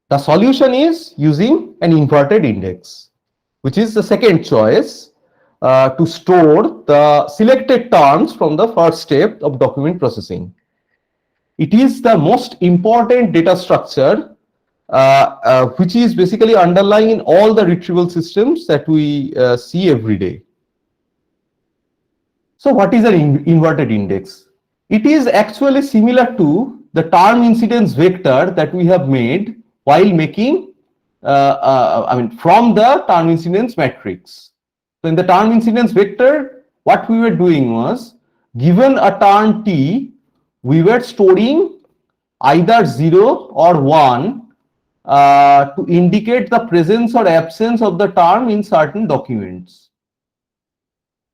The solution is using an inverted index, which is the second choice, to store the selected terms from the first step of document processing. It is the most important data structure, which is basically underlying in all the retrieval systems that we see every day. So what is an inverted index? It is actually similar to the term incidence vector that we have made while making, from the term incidence matrix. So in the term incidence vector, what we were doing was, given a term T, we were storing either 0 or 1 to indicate the presence or absence of the term in certain documents,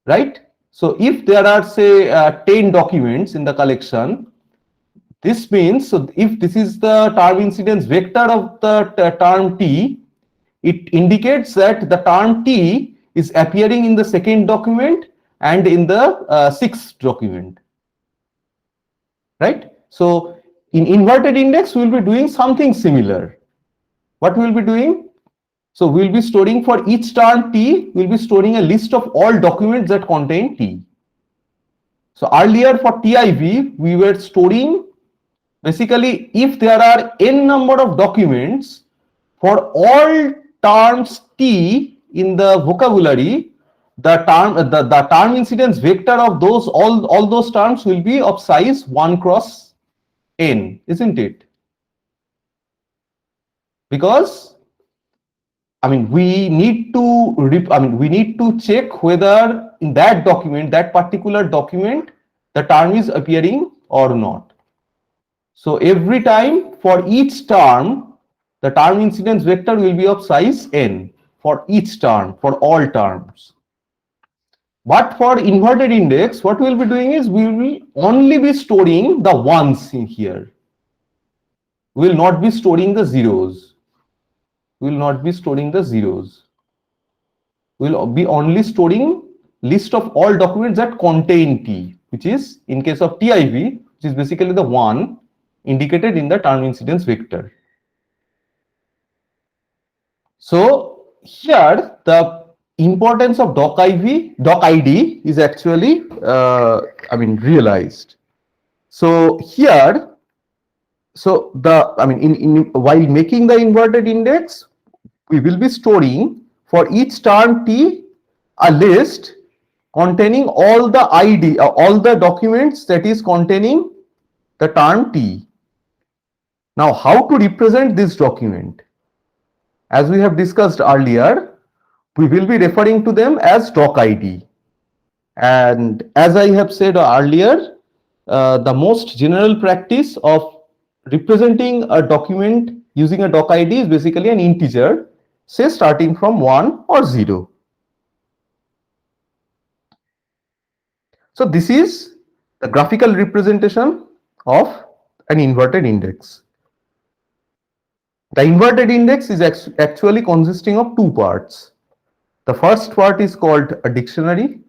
right? So if there are, say, 10 documents in the collection, this means, so if this is the term incidence vector of the term T, it indicates that the term T is appearing in the second document and in the sixth document, right? So in inverted index, we will be doing something similar. What we will be doing? So we will be storing for each term T, we will be storing a list of all documents that contain T. So earlier for TIV, we were storing, basically, if there are n number of documents, for all terms T in the vocabulary, the term incidence vector of those all those terms will be of size 1 cross n, isn't it? Because we need to check whether in that document, that particular document, the term is appearing or not. So every time for each term, the term incidence vector will be of size n for each term, for all terms. But for inverted index, what we will be doing is, we will only be storing the ones in here. We will not be storing the zeros. We will not be storing the zeros. We will be only storing list of all documents that contain T, which is, in case of TIV, which is basically the one indicated in the term incidence vector. So here the importance of doc ID is actually realized. So here, so the while making the inverted index, we will be storing for each term T a list containing all the ID, all the documents that is containing the term T. Now, how to represent this document? As we have discussed earlier, we will be referring to them as doc ID. And as I have said earlier, the most general practice of representing a document using a doc ID is basically an integer, say starting from 1 or 0. So this is the graphical representation of an inverted index. The inverted index is actually consisting of two parts. The first part is called a dictionary,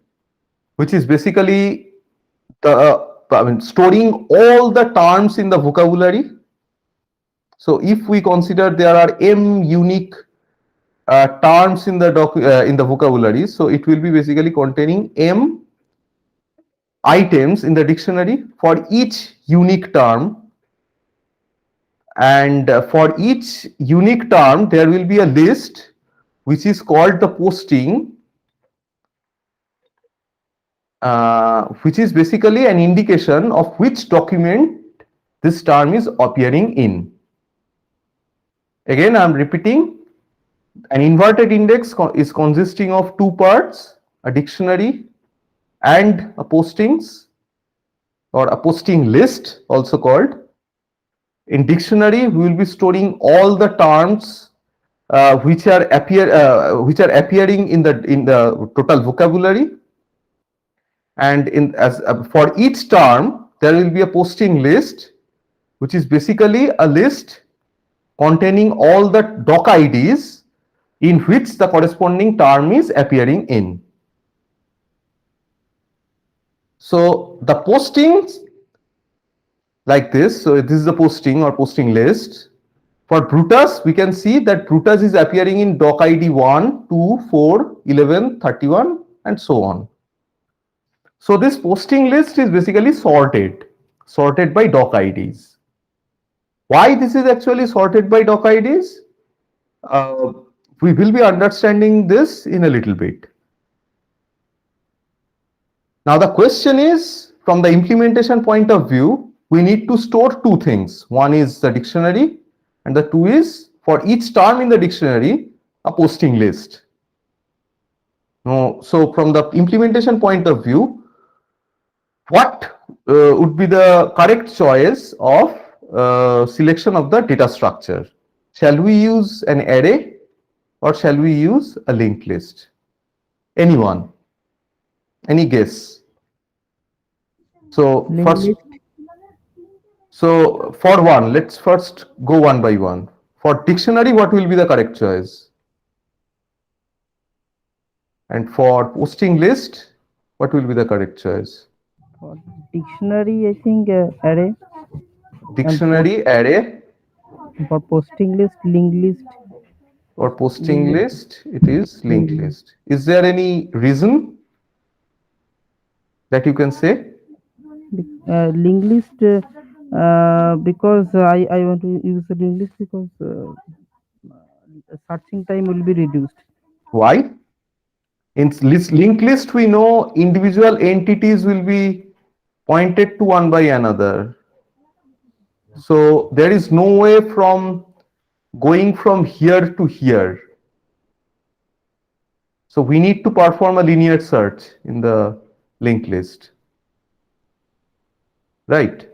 which is basically storing all the terms in the vocabulary. So if we consider there are m unique terms in the vocabulary, so it will be basically containing m items in the dictionary for each unique term, and for each unique term there will be a list which is called the posting, which is basically an indication of which document this term is appearing in. Again, I am repeating, an inverted index is consisting of two parts, a dictionary and a postings, or a posting list also called. In dictionary, we will be storing all the terms which are appearing in the total vocabulary, and for each term there will be a posting list, which is basically a list containing all the doc IDs in which the corresponding term is appearing in. So the postings like this, so this is the posting or posting list. For Brutus, we can see that Brutus is appearing in doc ID 1, 2, 4, 11, 31, and so on. So this posting list is basically sorted by doc IDs. Why this is actually sorted by doc IDs? We will be understanding this in a little bit. Now the question is, from the implementation point of view, we need to store two things. One is the dictionary, and the two is, for each term in the dictionary, a posting list. So from the implementation point of view, what would be the correct choice of selection of the data structure? Shall we use an array or shall we use a linked list? Anyone? Any guess? So first, so for one, let's first go one by one. For dictionary, what will be the correct choice? And for posting list, what will be the correct choice? For dictionary, I think array. Dictionary, array. For posting list, linked list. For posting list, it is linked list. Is there any reason that you can say? Linked list because I want to use the linked list because searching time will be reduced. Why? In linked list, we know individual entities will be pointed to one by another. So there is no way from going from here to here. So we need to perform a linear search in the linked list. Right?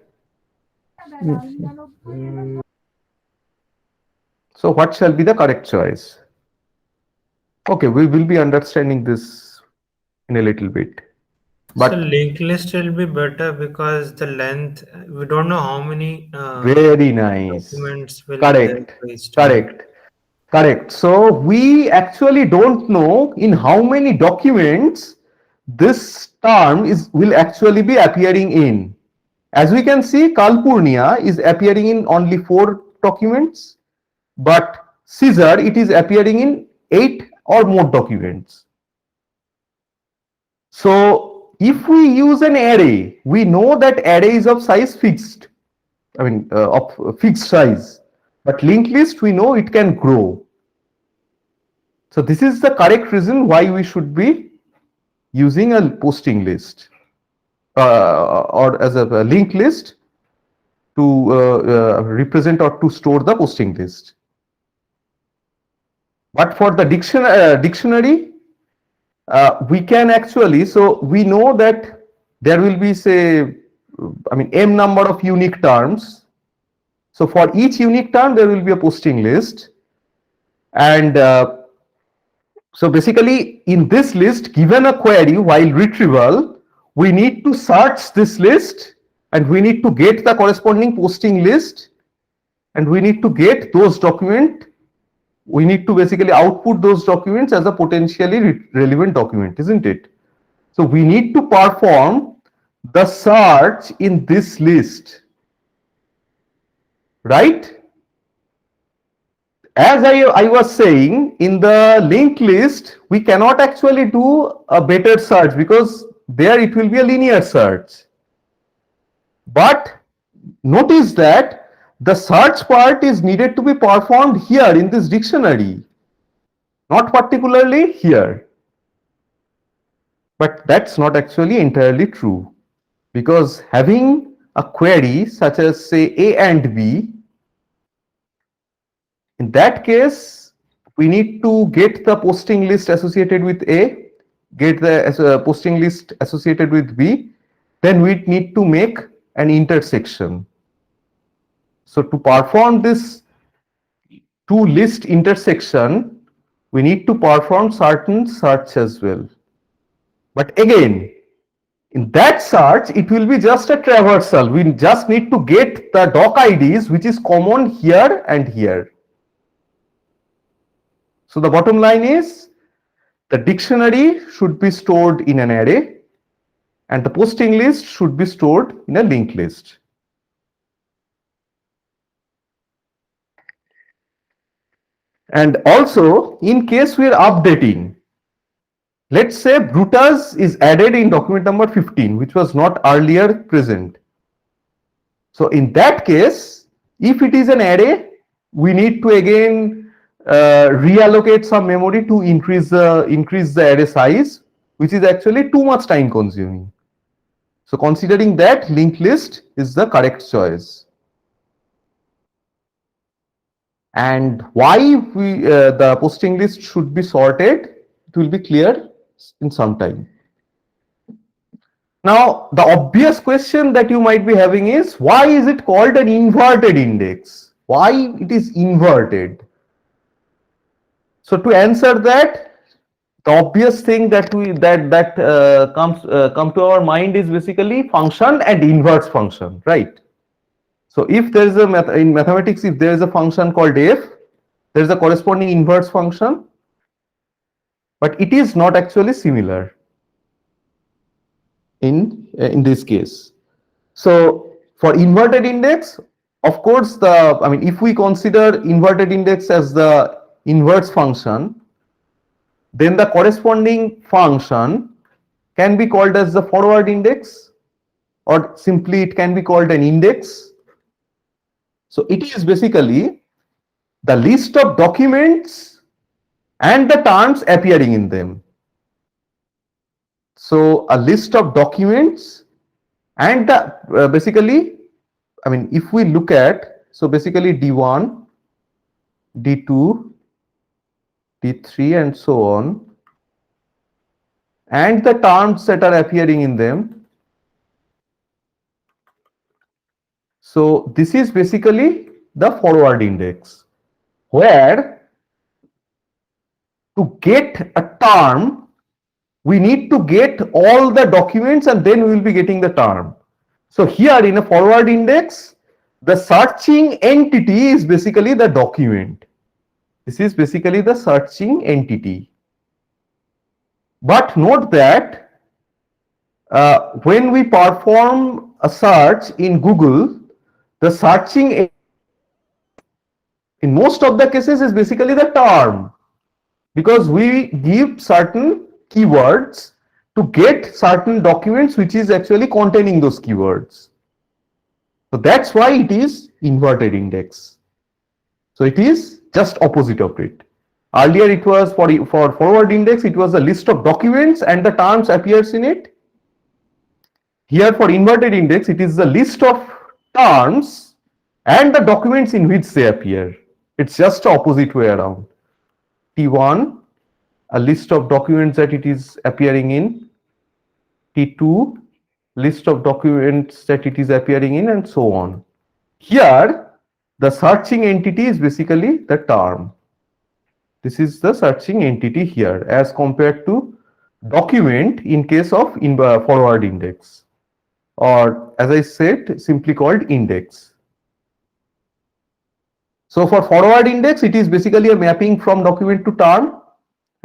Yes, yes. So what shall be the correct choice? Okay, we will be understanding this in a little bit. But so linked list will be better because the length, we don't know how many very nice. documents will be there Correct. for each term. Correct. Correct. So we actually don't know in how many documents this term will actually be appearing in. As we can see, Kalpurnia is appearing in only 4 documents, but Caesar, it is appearing in 8 or more documents. So if we use an array, we know that array is of size fixed, of fixed size, but linked list, we know it can grow. So this is the correct reason why we should be using a posting list or as a linked list to represent or to store the posting list. But for the dictionary, we can actually, so we know that there will be, say, m number of unique terms. So for each unique term, there will be a posting list. And so basically, in this list, given a query while retrieval, we need to search this list and we need to get the corresponding posting list and we need to get those documents. We need to basically output those documents as a potentially relevant document, isn't it? So we need to perform the search in this list, right? As I was saying, in the linked list, we cannot actually do a better search because there it will be a linear search. But notice that the search part is needed to be performed here in this dictionary, not particularly here. But that's not actually entirely true, because having a query such as, say, A and B, in that case, we need to get the posting list associated with A, get the posting list associated with B, then we need to make an intersection. So to perform this two list intersection, we need to perform certain search as well. But again, in that search, it will be just a traversal. We just need to get the doc IDs which is common here and here. So the bottom line is the dictionary should be stored in an array and the posting list should be stored in a linked list. And also, in case we are updating, let's say Brutus is added in document number 15, which was not earlier present. So in that case, if it is an array, we need to again reallocate some memory to increase the array size, which is actually too much time consuming. So considering that, linked list is the correct choice. And why the posting list should be sorted, it will be clear in some time. Now, the obvious question that you might be having is, why is it called an inverted index? Why it is inverted? So to answer that, the obvious thing that come to our mind is basically function and inverse function, right? So if there is in mathematics, if there is a function called f, there is a corresponding inverse function, but it is not actually similar in this case. So for inverted index, of course, if we consider inverted index as the inverse function, then the corresponding function can be called as the forward index, or simply it can be called an index. So it is basically the list of documents and the terms appearing in them. So a list of documents and the basically, if we look at, so basically D1, D2, D3 and so on, and the terms that are appearing in them. So this is basically the forward index, where to get a term, we need to get all the documents and then we will be getting the term. So here in a forward index, the searching entity is basically the document. This is basically the searching entity. But note that when we perform a search in Google, the searching in most of the cases is basically the term, because we give certain keywords to get certain documents which is actually containing those keywords. So that's why it is inverted index. So it is just opposite of it. Earlier it was for forward index, it was a list of documents and the terms appears in it. Here for inverted index, it is the list of terms and the documents in which they appear. It's just the opposite way around. T1, a list of documents that it is appearing in. T2, list of documents that it is appearing in, and so on. Here, the searching entity is basically the term. This is the searching entity here as compared to document in case of forward index, or as I said, simply called index. So for forward index, it is basically a mapping from document to term,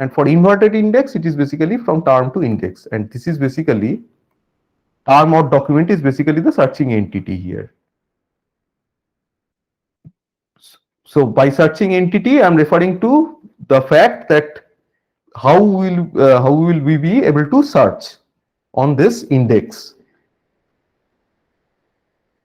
and for inverted index, it is basically from term to index. And this is basically term or document is basically the searching entity here. So by searching entity, I am referring to the fact that how will we be able to search on this index.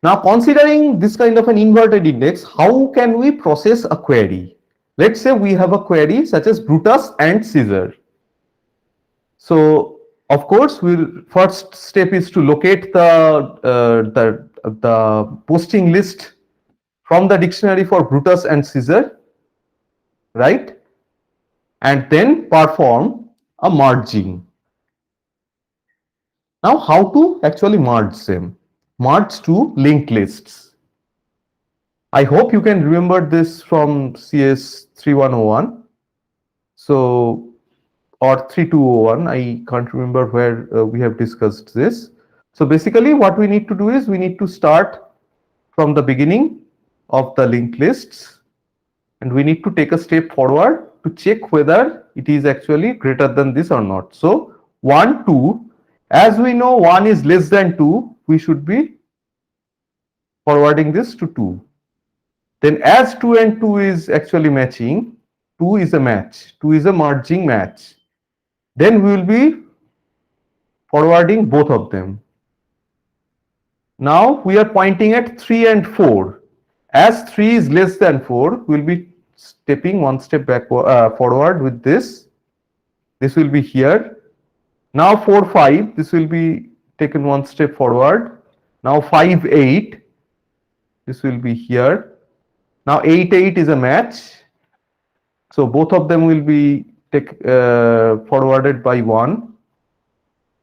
Now, considering this kind of an inverted index, how can we process a query? Let's say we have a query such as Brutus and Caesar. So, of course, first step is to locate the posting list from the dictionary for Brutus and Caesar, right? And then perform a merging. Now, how to actually merge them? Merge to linked lists. I hope you can remember this from CS 3101. So, or 3201, I can't remember where we have discussed this. So basically what we need to do is we need to start from the beginning of the linked lists, and we need to take a step forward to check whether it is actually greater than this or not. So 1, 2, as we know 1 is less than 2, we should be forwarding this to 2. Then as 2 and 2 is actually matching, 2 is a match, 2 is a merging match. Then we will be forwarding both of them. Now we are pointing at 3 and 4. As 3 is less than 4, we will be stepping one step forward with this. This will be here. Now 4, 5, this will be taken one step forward. Now 5, 8, this will be here. Now 8, 8 is a match. So both of them will be forwarded by 1.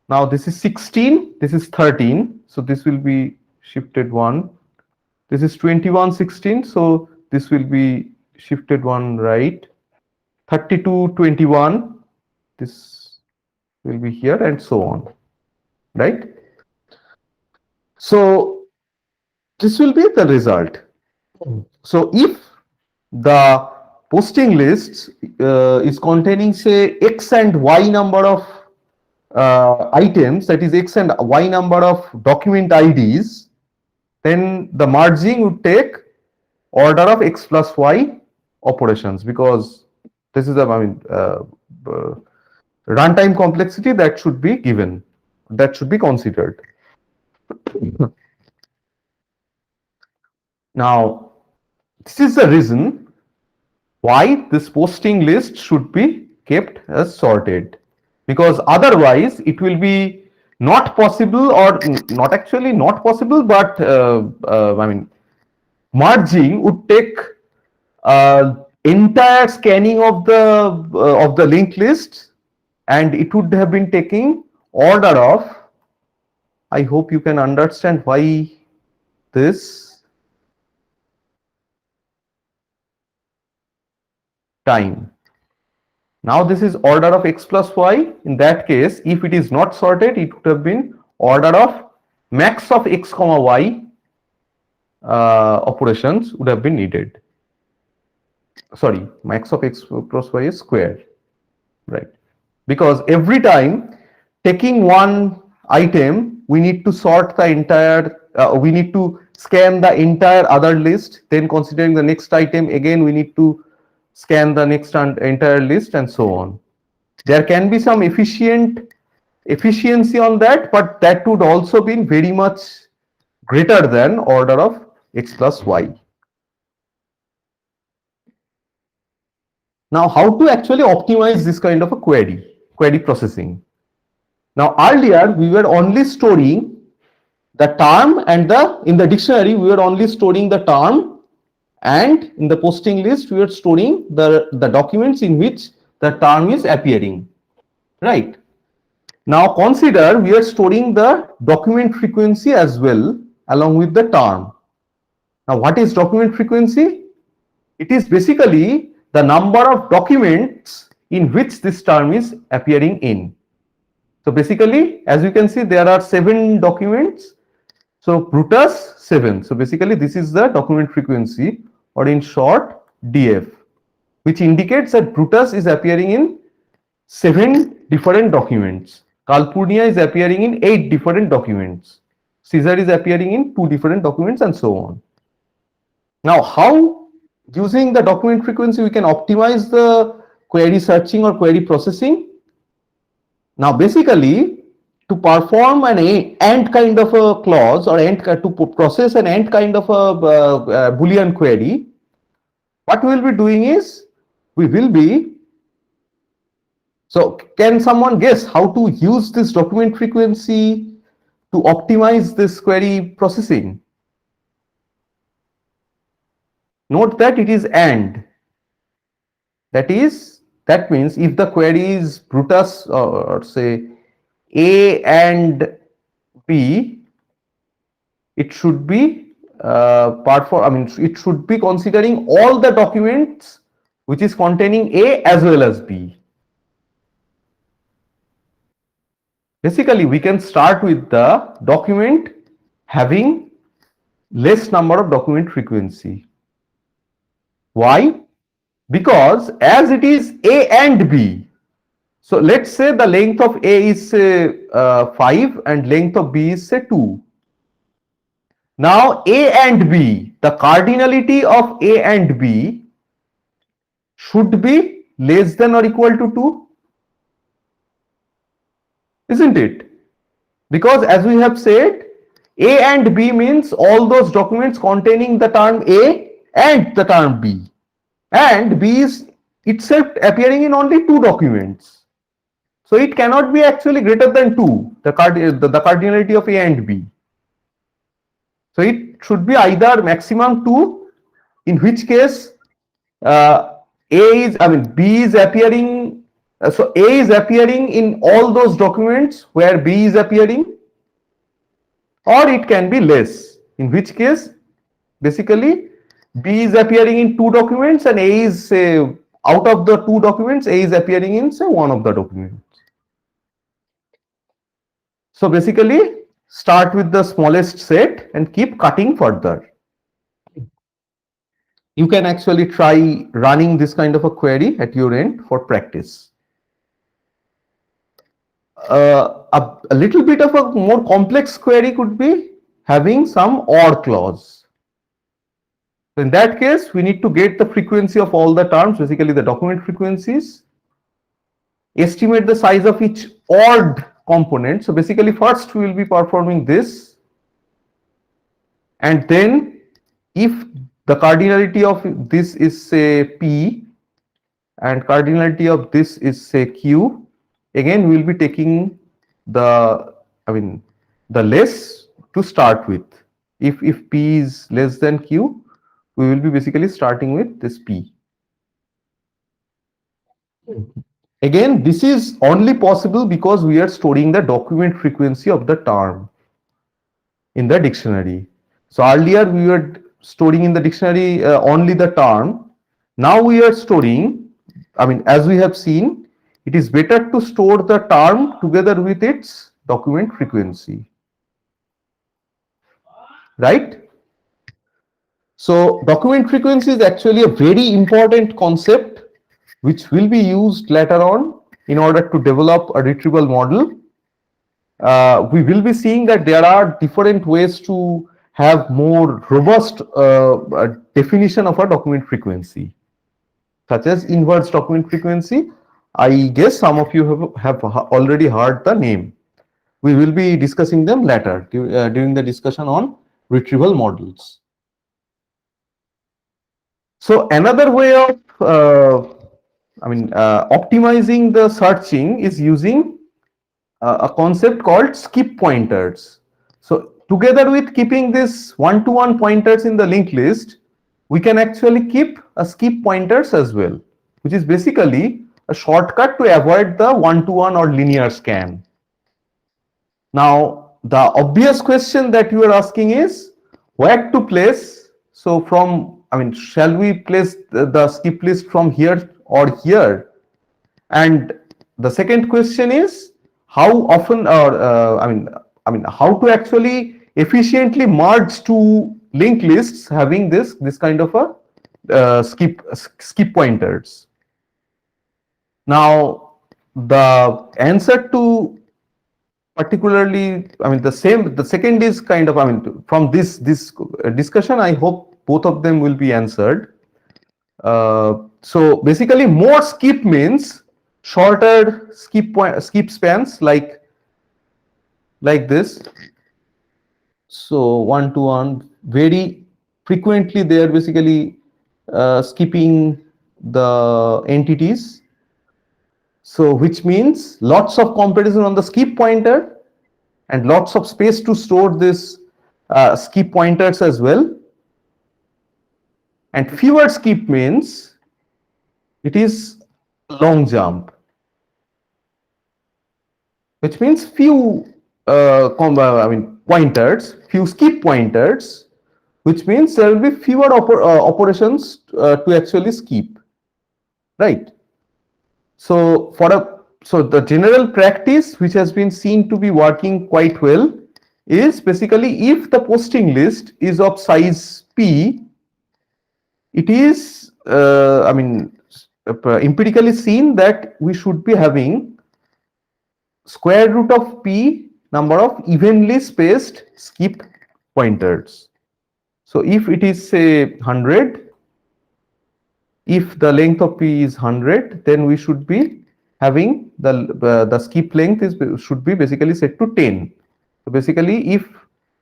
Now this is 16, this is 13. So this will be shifted 1. This is 21, 16. So this will be shifted 1 right. 32, 21. This will be here and so on. Right? So this will be the result. So if the posting list is containing say X and Y number of items, that is X and Y number of document IDs, then the merging would take order of X plus Y operations, because this is a runtime complexity that should be given, that should be considered. Now, this is the reason why this posting list should be kept as sorted, because otherwise it will be not possible, or not actually not possible, but merging would take entire scanning of the linked list, and it would have been taking order of, I hope you can understand why this time. Now this is order of X plus Y. In that case, if it is not sorted, it would have been order of max of X comma Y operations would have been needed. Sorry, max of X plus Y is square, right? Because every time taking one item, we need to sort the entire, we need to scan the entire other list, then considering the next item, again we need to scan the next entire list, and so on. There can be some efficiency on that, but that would also be very much greater than order of X plus Y. Now, how to actually optimize this kind of a query processing? Now, earlier we were only storing the term, and in the dictionary we were only storing the term, and in the posting list we are storing the documents in which the term is appearing, right? Now consider we are storing the document frequency as well along with the term. Now what is document frequency? It is basically the number of documents in which this term is appearing in. So basically, as you can see, there are 7 documents. So Brutus 7. So basically this is the document frequency, or in short DF, which indicates that Brutus is appearing in 7 different documents. Calpurnia is appearing in 8 different documents. Caesar is appearing in 2 different documents, and so on. Now, how using the document frequency we can optimize the query searching or query processing? Now, basically, to perform an AND kind of a clause, or to process an AND kind of a Boolean query, what we will be doing is so can someone guess how to use this document frequency to optimize this query processing? Note that it is AND. That means if the query is Brutus, or say A and B, it should be it should be considering all the documents which is containing A as well as B. Basically, we can start with the document having less number of document frequency. Why? Because as it is A and B, so let's say the length of A is 5 and length of B is say 2. Now A and B, the cardinality of A and B should be less than or equal to 2, isn't it? Because as we have said, A and B means all those documents containing the term A and the term B, and B is itself appearing in only 2 documents. So it cannot be actually greater than 2, the cardinality of A and B. So it should be either maximum 2, in which case B is appearing, so A is appearing in all those documents where B is appearing, or it can be less, in which case basically B is appearing in 2 documents and A is, say, out of the 2 documents, A is appearing in, say, one of the documents. So basically start with the smallest set and keep cutting further. You can actually try running this kind of a query at your end for practice. A little bit of a more complex query could be having some OR clause. So in that case, we need to get the frequency of all the terms, basically the document frequencies, estimate the size of each ORed component. So basically first we will be performing this, and then if the cardinality of this is, say, P, and cardinality of this is, say, Q, again we will be taking the less to start with. If P is less than Q, we will be basically starting with this P. Again, this is only possible because we are storing the document frequency of the term in the dictionary. So earlier we were storing in the dictionary only the term. Now we are storing, as we have seen, it is better to store the term together with its document frequency, right? So document frequency is actually a very important concept which will be used later on in order to develop a retrieval model. We will be seeing that there are different ways to have more robust definition of a document frequency, such as inverse document frequency. I guess some of you have already heard the name. We will be discussing them later during the discussion on retrieval models. So another way of optimizing the searching is using a concept called skip pointers. So together with keeping this one-to-one pointers in the linked list, we can actually keep a skip pointers as well, which is basically a shortcut to avoid the one-to-one or linear scan. Now, the obvious question that you are asking is where to place. So shall we place the skip list from here or here? And the second question is how often, or how to actually efficiently merge two linked lists having this kind of a skip pointers. Now, the answer to particularly, the second is kind of, from this discussion, I hope both of them will be answered. So basically, more skip means shorter skip spans like this. So one-to-one, very frequently they are basically skipping the entities. So which means lots of comparison on the skip pointer and lots of space to store this skip pointers as well. And fewer skip means it is long jump, which means few pointers, few skip pointers, which means there will be fewer operations to actually skip, right? So the general practice which has been seen to be working quite well is basically if the posting list is of size P, it is empirically seen that we should be having square root of P number of evenly spaced skip pointers. So if it is, say, 100, if the length of P is 100, then we should be having the skip length is should be basically set to 10. So basically, if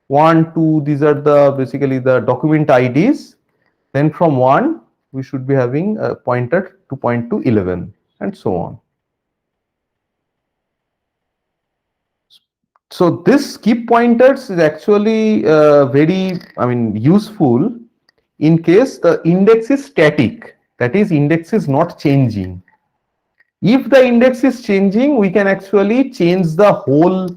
1, 2, these are the basically the document IDs, then from 1 we should be having a pointer to point to 11 and so on. So this skip pointers is actually very, useful in case the index is static, that is index is not changing. If the index is changing, we can actually change the whole,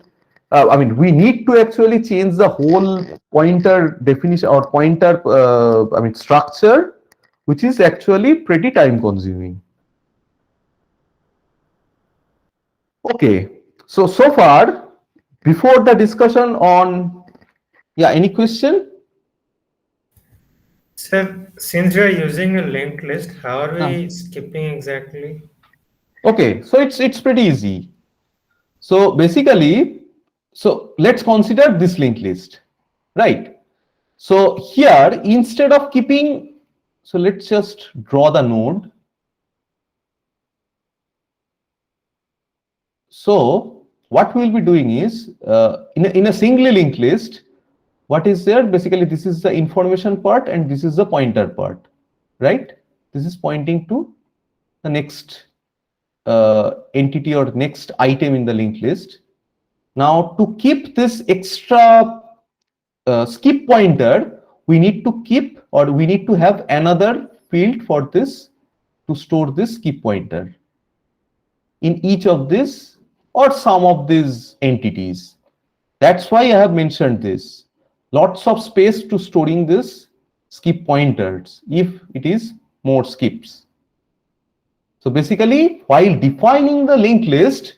we need to actually change the whole pointer definition or pointer, structure, which is actually pretty time consuming. Okay, so far, before the discussion on, yeah, any question? Sir, since we are using a linked list, how are we skipping exactly? Okay, so it's pretty easy. So basically, so let's consider this linked list, right? So here, instead of keeping, so let's just draw the node. So what we'll be doing is, in a singly linked list, what is there? Basically, this is the information part and this is the pointer part, right? This is pointing to the next entity or next item in the linked list. Now, to keep this extra skip pointer, we need to keep, or we need to have another field for this to store this skip pointer in each of this or some of these entities. That's why I have mentioned this. Lots of space to storing this skip pointers if it is more skips. So basically, while defining the linked list,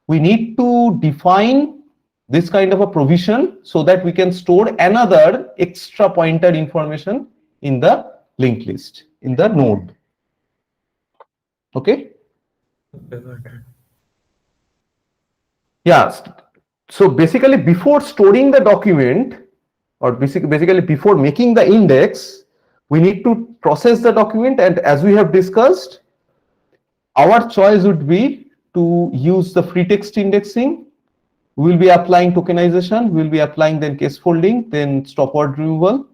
we need to define this kind of a provision so that we can store another extra pointer information in the linked list, in the node. Okay? Okay, got it. Yeah. So basically, before storing the document, or basically before making the index, we need to process the document, and as we have discussed, our choice would be to use the free text indexing. We'll be applying tokenization, we'll be applying then case folding, then stop word removal,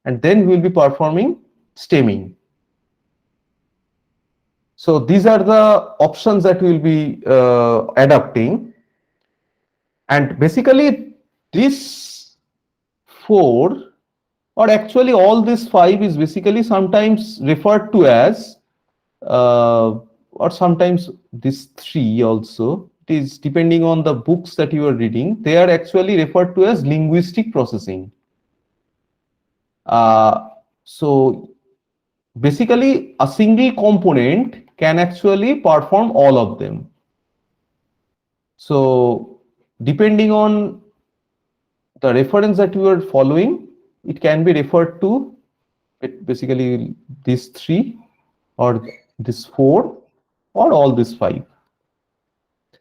and then we'll be performing stemming. So these are the options that we'll be adapting. And basically this 4, or actually all this 5, is basically sometimes referred to as, or sometimes this 3 also, it is depending on the books that you are reading, they are actually referred to as linguistic processing. So basically a single component can actually perform all of them. So depending on the reference that you are following, it can be referred to basically these 3 or this 4 or all these 5.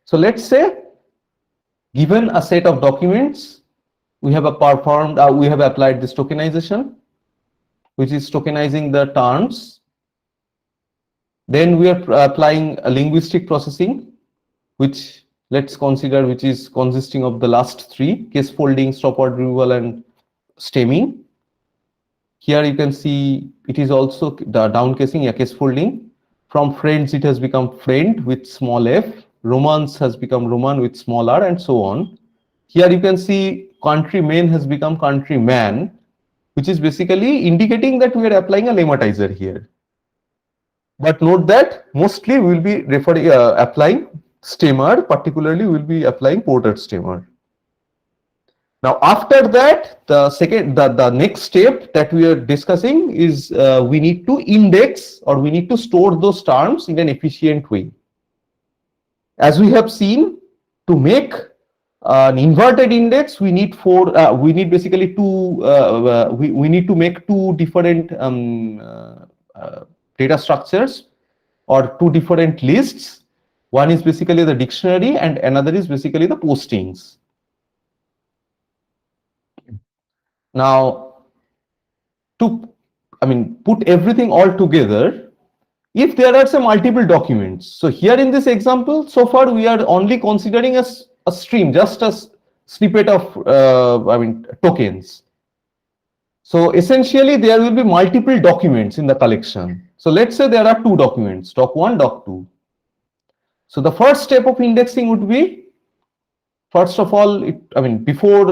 So let's say, given a set of documents, we have we have applied this tokenization, which is tokenizing the terms. Then we are applying a linguistic processing, which let's consider, which is consisting of the last 3: case folding, stop word removal, and stemming. Here you can see it is also the downcasing, case folding. From friends, it has become friend with small f. Romance has become Roman with small r, and so on. Here you can see countryman has become countryman, which is basically indicating that we are applying a lemmatizer here. But note that mostly we will be applying stemmer, particularly we will be applying porter stemmer. Now, after that, the next step that we are discussing is we need to index, or we need to store those terms in an efficient way. As we have seen, to make an inverted index, we need basically we need to make 2 different data structures, or 2 different lists. One is basically the dictionary and another is basically the postings. Now, to put everything all together, if there are some multiple documents. So here in this example, so far we are only considering a stream, just a snippet of tokens. So essentially there will be multiple documents in the collection. So let's say there are two documents, doc1, doc2. So the first step of indexing would be, first of all, before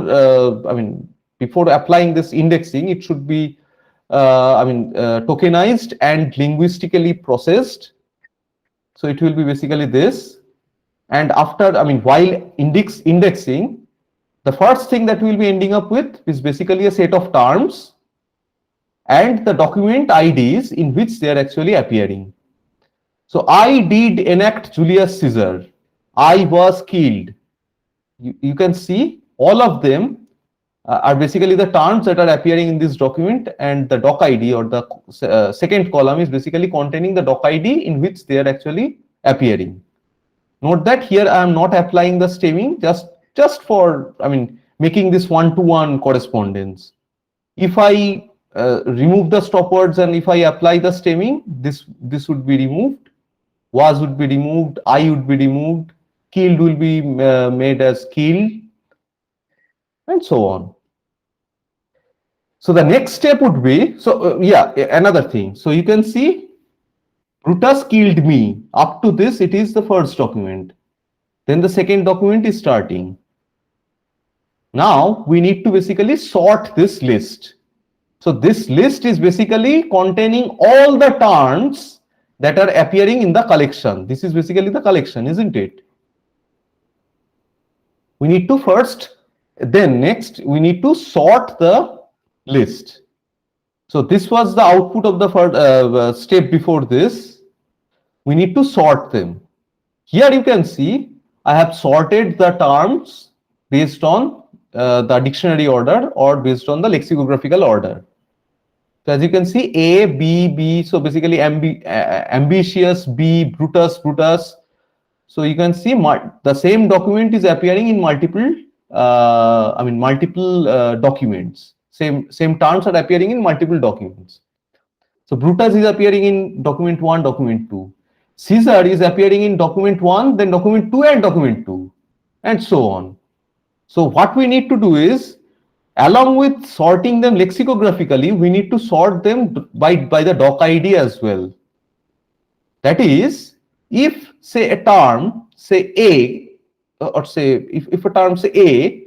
applying this indexing, it should be tokenized and linguistically processed. So it will be basically this. And after, while indexing, the first thing that we'll be ending up with is basically a set of terms and the document IDs in which they are actually appearing. So I did enact Julius Caesar. I was killed. You can see all of them are basically the terms that are appearing in this document, and the doc ID or the second column is basically containing the doc ID in which they are actually appearing. Note that here I am not applying the stemming, just for making this one-to-one correspondence. If I remove the stop words and if I apply the stemming, this would be removed, was would be removed, I would be removed, killed will be made as killed, and so on. So the next step would be, another thing. So you can see Brutus killed me. Up to this, it is the first document. Then the second document is starting. Now we need to basically sort this list. So this list is basically containing all the terms that are appearing in the collection. This is basically the collection, isn't it? We need to next we need to sort the list. So this was the output of the first step before this. We need to sort them. Here you can see I have sorted the terms based on the dictionary order or based on the lexicographical order. So as you can see, A, B, B. So basically ambitious, B, Brutus, Brutus. So you can see the same document is appearing in multiple documents. Same terms are appearing in multiple documents. So Brutus is appearing in document 1, document 2. Caesar is appearing in document 1, then document 2 and document 2, and so on. So what we need to do is, along with sorting them lexicographically, we need to sort them by the doc ID as well. That is, if say a term, say A, or say if a term say A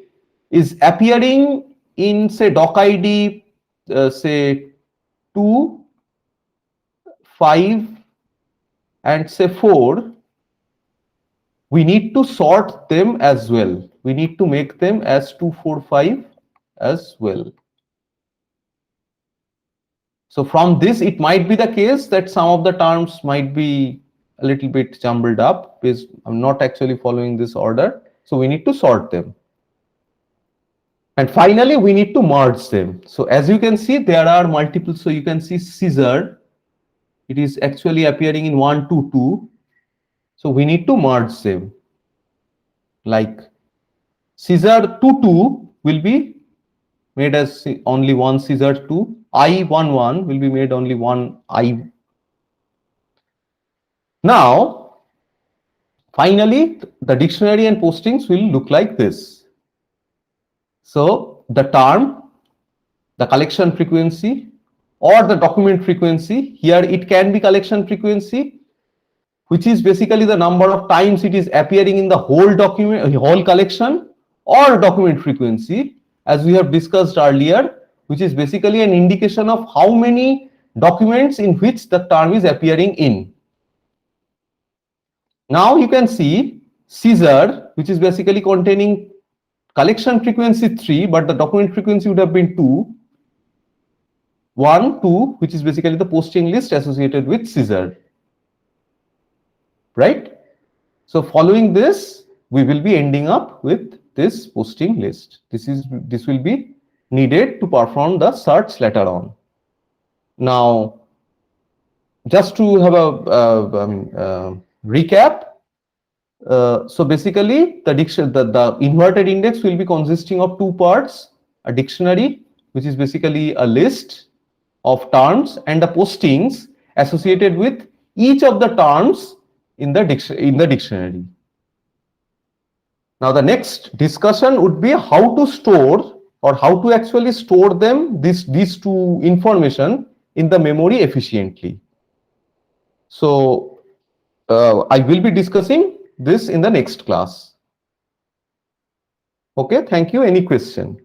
is appearing in say doc ID say 2, 5 and say 4, we need to sort them as well. We need to make them as 2, 4, 5 as well. So from this, it might be the case that some of the terms might be a little bit jumbled up because I'm not actually following this order. So we need to sort them. And finally, we need to merge them. So as you can see, there are multiple. So you can see Caesar, it is actually appearing in 1, 2, 2. So we need to merge them. Like Caesar 2, 2 will be made as only one Caesar 2. I 1, 1 will be made only one I. Now, finally, the dictionary and postings will look like this. So the term, the collection frequency, or the document frequency, here it can be collection frequency, which is basically the number of times it is appearing in the whole document, whole collection, or document frequency, as we have discussed earlier, which is basically an indication of how many documents in which the term is appearing in. Now you can see Caesar, which is basically containing collection frequency 3, but the document frequency would have been 2. 1, 2, which is basically the posting list associated with Caesar. Right? So following this, we will be ending up with this posting list. This will be needed to perform the search later on. Now, just to have a recap. So basically, the inverted index will be consisting of two parts: a dictionary, which is basically a list of terms, and the postings associated with each of the terms in the dictionary. Now the next discussion would be how to store or how to actually store them, these two information in the memory efficiently. So I will be discussing this in the next class. Okay, thank you. Any question?